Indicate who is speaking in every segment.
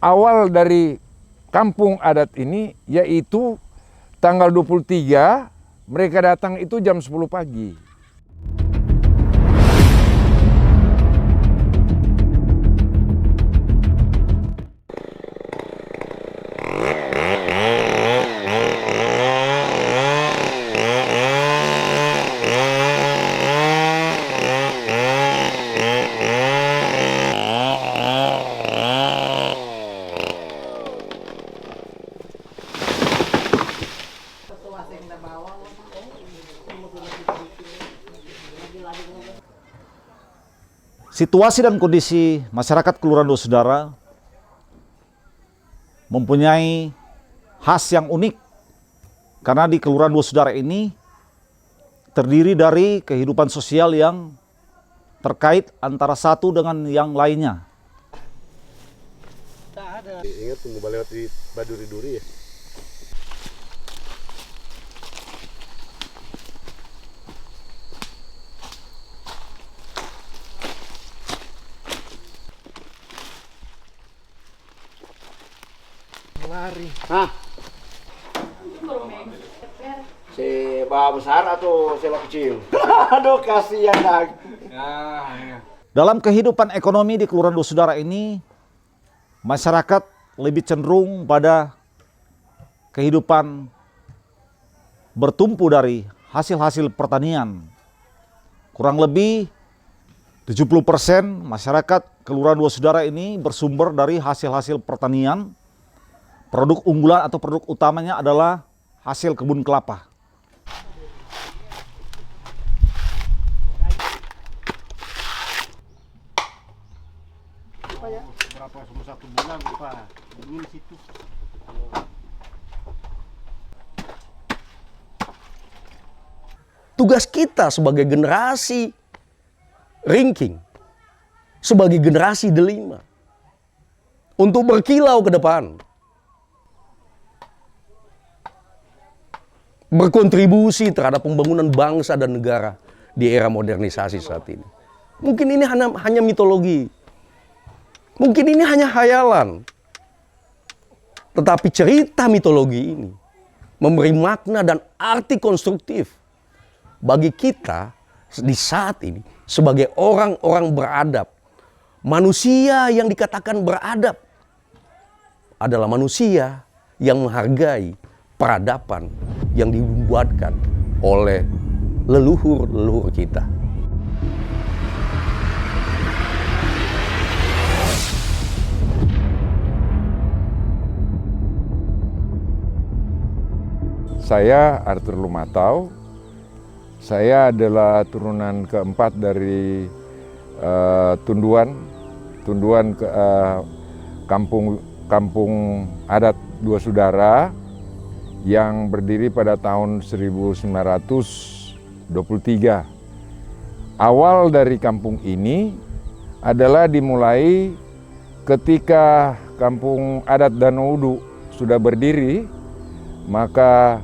Speaker 1: awal dari kampung adat ini yaitu tanggal 23 mereka datang itu jam 10 pagi.
Speaker 2: Situasi dan kondisi masyarakat Kelurahan Dua Saudara mempunyai khas yang unik karena di Kelurahan Dua Saudara ini terdiri dari kehidupan sosial yang terkait antara satu dengan yang lainnya.
Speaker 3: Ingat tunggu lewat di Baduri-Duri ya.
Speaker 4: Lari.
Speaker 3: Hah? Si bawa besar atau si kecil? Aduh kasihan dah.
Speaker 2: Dalam kehidupan ekonomi di Kelurahan Dua Saudara ini, masyarakat lebih cenderung pada kehidupan bertumpu dari hasil-hasil pertanian. Kurang lebih 70% masyarakat Kelurahan Dua Saudara ini bersumber dari hasil-hasil pertanian. Produk unggulan atau produk utamanya adalah hasil kebun kelapa.
Speaker 4: Berapa satu bulan Pak? Dulu di situ.
Speaker 5: Tugas kita sebagai generasi ringking, sebagai generasi delima, untuk berkilau ke depan, berkontribusi terhadap pembangunan bangsa dan negara di era modernisasi saat ini. Mungkin ini hanya mitologi, mungkin ini hanya khayalan, tetapi cerita mitologi ini memberi makna dan arti konstruktif bagi kita di saat ini sebagai orang-orang beradab. Manusia yang dikatakan beradab adalah manusia yang menghargai peradaban yang dibuatkan oleh leluhur-leluhur kita.
Speaker 1: Saya Arthur Lumatau. Saya adalah turunan keempat dari Tunduan ke kampung adat Dua Saudara yang berdiri pada tahun 1923. Awal dari kampung ini adalah dimulai ketika kampung adat Danau sudah berdiri, maka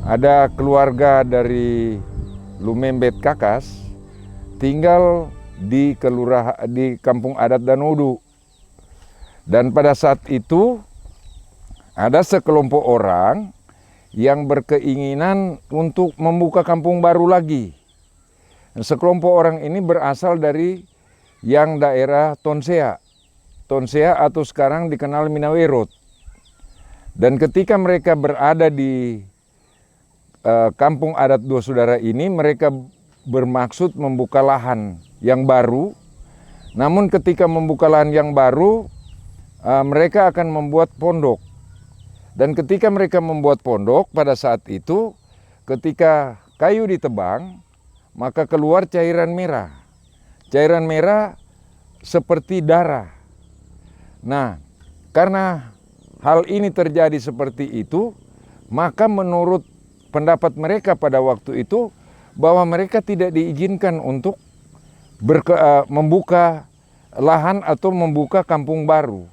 Speaker 1: ada keluarga dari Lumembet Kakas tinggal di kampung adat Danau. Dan pada saat itu ada sekelompok orang yang berkeinginan untuk membuka kampung baru lagi. Sekelompok orang ini berasal dari yang daerah Tonsea atau sekarang dikenal Minawerot. Dan ketika mereka berada di kampung adat Dua Saudara ini, mereka bermaksud membuka lahan yang baru. Namun ketika membuka lahan yang baru, mereka akan membuat pondok. Dan ketika mereka membuat pondok, pada saat itu ketika kayu ditebang, maka keluar cairan merah. Cairan merah seperti darah. Nah, karena hal ini terjadi seperti itu, maka menurut pendapat mereka pada waktu itu bahwa mereka tidak diizinkan untuk membuka lahan atau membuka kampung baru.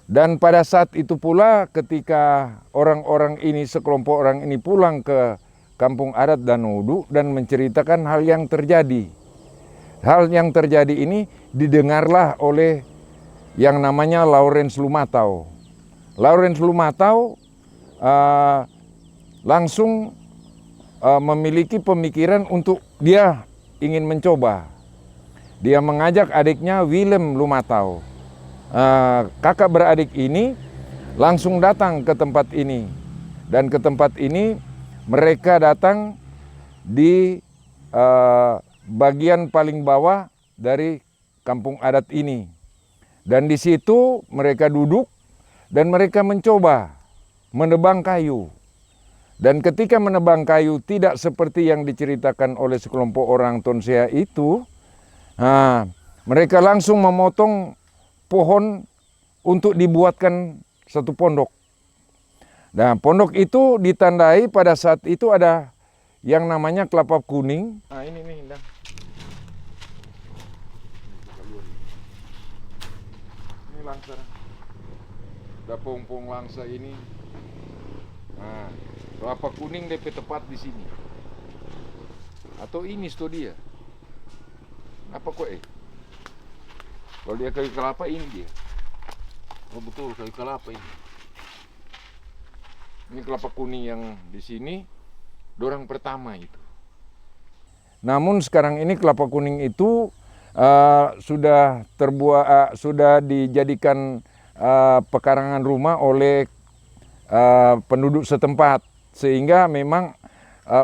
Speaker 1: Dan pada saat itu pula ketika orang-orang ini, sekelompok orang ini pulang ke kampung adat Danau dan menceritakan hal yang terjadi. Hal yang terjadi ini didengarlah oleh yang namanya Lawrence Lumatau. Lawrence Lumatau langsung memiliki pemikiran untuk dia ingin mencoba. Dia mengajak adiknya Willem Lumatau. Kakak beradik ini langsung datang ke tempat ini. Dan ke tempat ini mereka datang di bagian paling bawah dari kampung adat ini. Dan di situ mereka duduk dan mereka mencoba menebang kayu. Dan ketika menebang kayu tidak seperti yang diceritakan oleh sekelompok orang Tonsea itu, mereka langsung memotong pohon untuk dibuatkan satu pondok. Nah, pondok itu ditandai pada saat itu ada yang namanya kelapa kuning. Nah, ini nih, Indang. Ini langsa. Ada pong-pong langsa ini. Nah, kelapa kuning DP tepat di sini. Atau ini dia. Apa kok Kalau dia kayu kelapa ini dia. Oh betul, kayu kelapa ini. Ini kelapa kuning yang di sini, dorang pertama itu. Namun sekarang ini kelapa kuning itu sudah sudah dijadikan pekarangan rumah oleh penduduk setempat, sehingga memang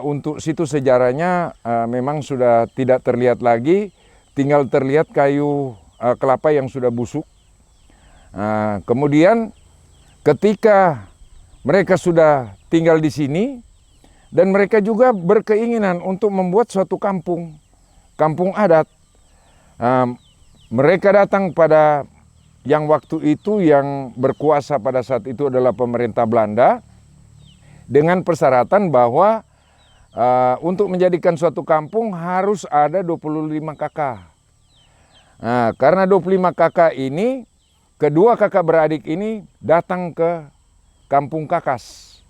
Speaker 1: untuk situ sejarahnya memang sudah tidak terlihat lagi, tinggal terlihat kayu kelapa yang sudah busuk. Kemudian ketika mereka sudah tinggal di sini dan mereka juga berkeinginan untuk membuat suatu kampung adat. Mereka datang pada yang waktu itu yang berkuasa pada saat itu adalah pemerintah Belanda dengan persyaratan bahwa untuk menjadikan suatu kampung harus ada 25 kakak. Karena 25 kakak ini, kedua kakak beradik ini datang ke Kampung Kakas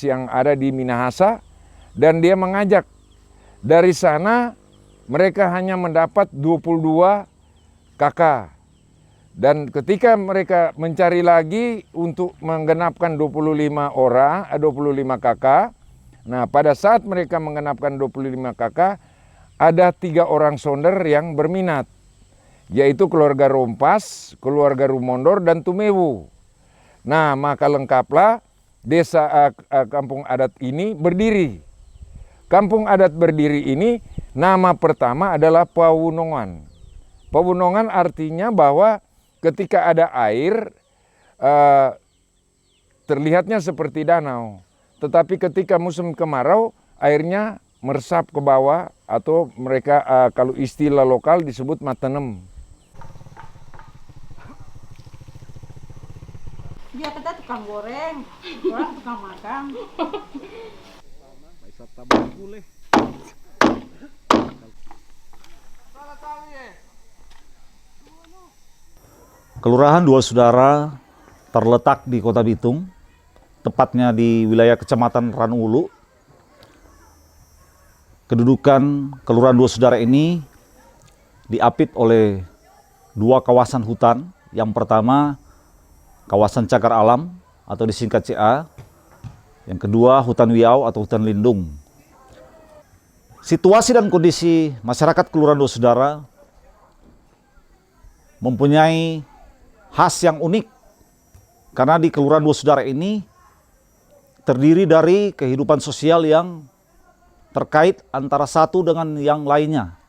Speaker 1: yang ada di Minahasa, dan dia mengajak. Dari sana mereka hanya mendapat 22 kakak. Dan ketika mereka mencari lagi untuk menggenapkan 25 kakak, nah pada saat mereka menggenapkan 25 kakak, ada 3 orang sonder yang berminat, yaitu keluarga Rompas, keluarga Rumondor, dan Tumewu. Nah, maka lengkaplah desa kampung adat ini berdiri. Kampung adat berdiri ini nama pertama adalah Pawunongan. Pawunongan artinya bahwa ketika ada air terlihatnya seperti danau. Tetapi ketika musim kemarau airnya meresap ke bawah, atau mereka kalau istilah lokal disebut matenem.
Speaker 6: Dia kita tukang goreng, orang tukang makan.
Speaker 2: Kelurahan Dua Saudara terletak di Kota Bitung, tepatnya di wilayah Kecamatan Ranulu. Kedudukan Kelurahan Dua Saudara ini diapit oleh 2 kawasan hutan. Yang pertama, kawasan cagar alam atau disingkat CA. Yang kedua, hutan wiau atau hutan lindung. Situasi dan kondisi masyarakat Kelurahan Dua Saudara mempunyai khas yang unik, karena di Kelurahan Dua Saudara ini terdiri dari kehidupan sosial yang terkait antara satu dengan yang lainnya.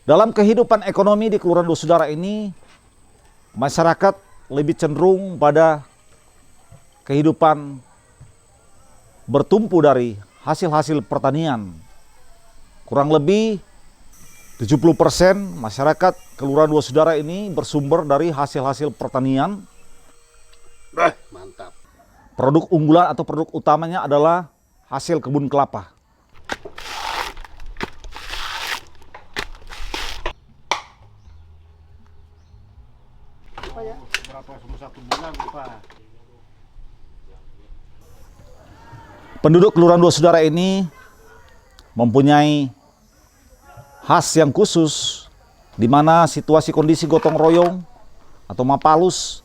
Speaker 2: Dalam kehidupan ekonomi di Kelurahan Dua Saudara ini, masyarakat lebih cenderung pada kehidupan bertumpu dari hasil-hasil pertanian. Kurang lebih 70% masyarakat Kelurahan Dua Saudara ini bersumber dari hasil-hasil pertanian.
Speaker 4: Mantap.
Speaker 2: Produk unggulan atau produk utamanya adalah hasil kebun kelapa.
Speaker 4: Berapa cuma 1 bulan Pak?
Speaker 2: Penduduk Kelurahan Dua Saudara ini mempunyai khas yang khusus, di mana situasi kondisi gotong royong atau mapalus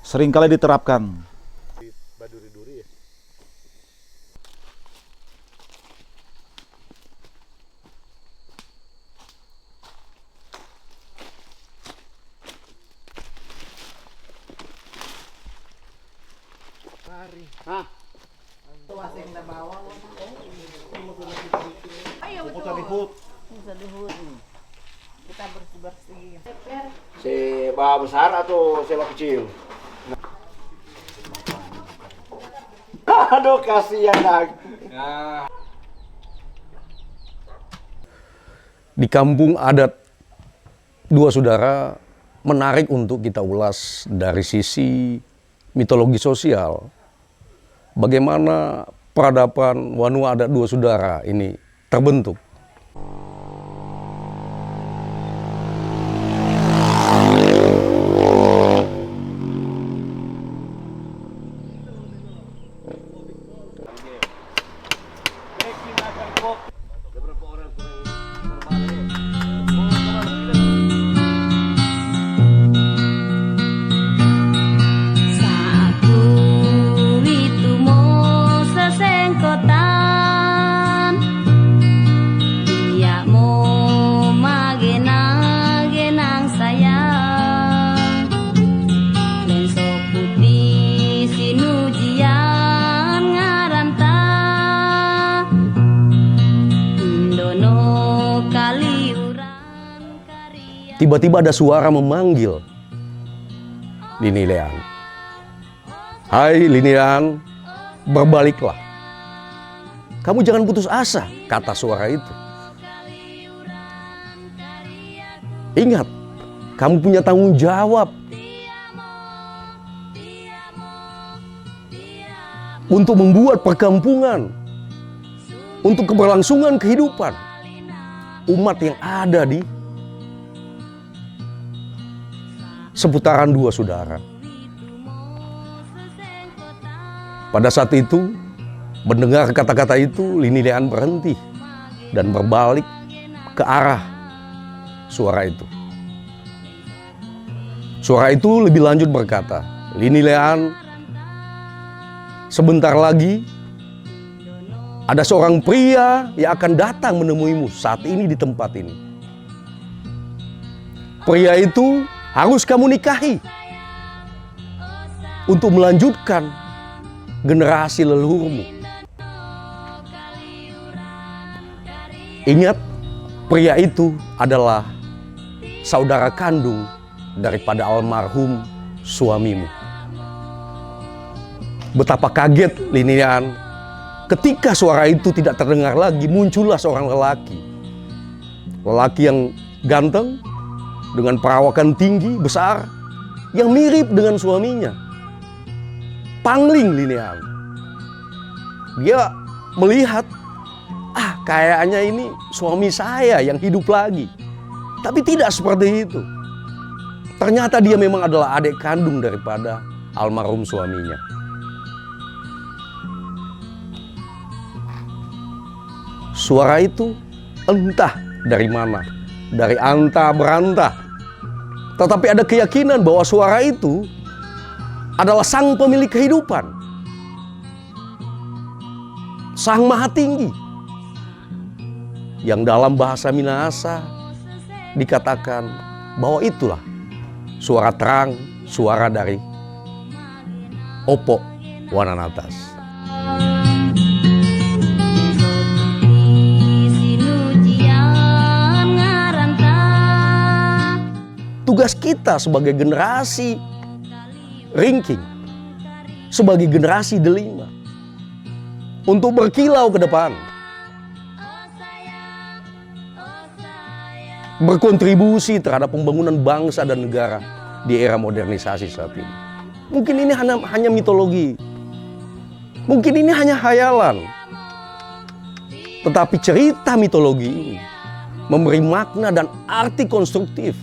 Speaker 2: seringkali diterapkan.
Speaker 4: Baduri-duri ya. Hah?
Speaker 6: Ayo
Speaker 4: Aku
Speaker 6: betul.
Speaker 4: cari hut.
Speaker 6: Bisa dihut. Kita bersih-bersih.
Speaker 3: Si Bawa besar atau si kecil? Aduh, kasihan dah.
Speaker 5: Di kampung adat Dua Saudara menarik untuk kita ulas dari sisi mitologi sosial. Bagaimana peradaban Wanua adat Dua Saudara ini terbentuk. Tiba-tiba ada suara memanggil Lini Lean. Hai Lini Lean, berbaliklah. Kamu jangan putus asa, kata suara itu. Ingat, kamu punya tanggung jawab untuk membuat perkampungan, untuk keberlangsungan kehidupan umat yang ada di seputaran Dua Saudara. Pada saat itu, mendengar kata-kata itu, Lini Lean berhenti dan berbalik ke arah suara itu. Suara itu lebih lanjut berkata, Lini Lean, sebentar lagi ada seorang pria yang akan datang menemuimu saat ini di tempat ini. Pria itu harus kamu nikahi untuk melanjutkan generasi leluhurmu. Ingat, pria itu adalah saudara kandung daripada almarhum suamimu. Betapa kaget Lini Lean ketika suara itu tidak terdengar lagi. Muncullah seorang lelaki. Lelaki yang ganteng, dengan perawakan tinggi, besar, yang mirip dengan suaminya. Pangling Lini Lean. Dia melihat, kayaknya ini suami saya yang hidup lagi. Tapi tidak seperti itu. Ternyata dia memang adalah adik kandung daripada almarhum suaminya. Suara itu entah dari mana, dari anta berantah. Tetapi ada keyakinan bahwa suara itu adalah sang pemilik kehidupan, sang maha tinggi, yang dalam bahasa Minahasa dikatakan bahwa itulah suara terang, suara dari Opo Wananatas. Tugas kita sebagai generasi ringking, sebagai generasi delima, untuk berkilau ke depan, berkontribusi terhadap pembangunan bangsa dan negara di era modernisasi saat ini. Mungkin ini hanya mitologi. Mungkin ini hanya khayalan. Tetapi cerita mitologi ini memberi makna dan arti konstruktif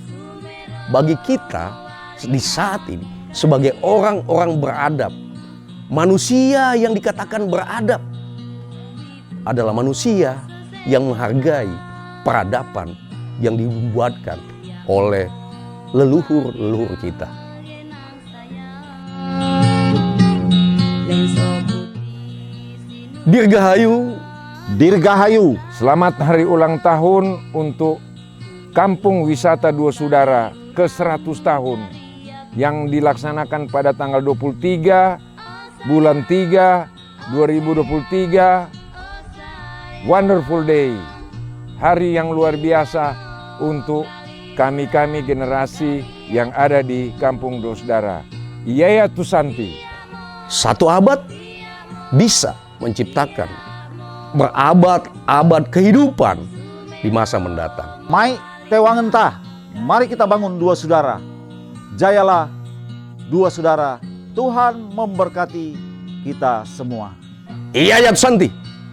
Speaker 5: bagi kita di saat ini sebagai orang-orang beradab. Manusia yang dikatakan beradab adalah manusia yang menghargai peradaban yang dibuatkan oleh leluhur-leluhur kita. Dirgahayu,
Speaker 2: Dirgahayu.
Speaker 1: Selamat hari ulang tahun untuk Kampung Wisata Dua Saudara ke-100 tahun yang dilaksanakan pada tanggal 23 bulan 3 2023. Wonderful day, hari yang luar biasa untuk kami-kami generasi yang ada di Kampung Dua Saudara. Yaya Tusanti.
Speaker 5: satu abad bisa menciptakan berabad-abad kehidupan di masa mendatang.
Speaker 2: Mai tewangentah, mari kita bangun Dua Saudara. Jayalah Dua Saudara. Tuhan memberkati kita semua.
Speaker 5: Yaya Tusanti.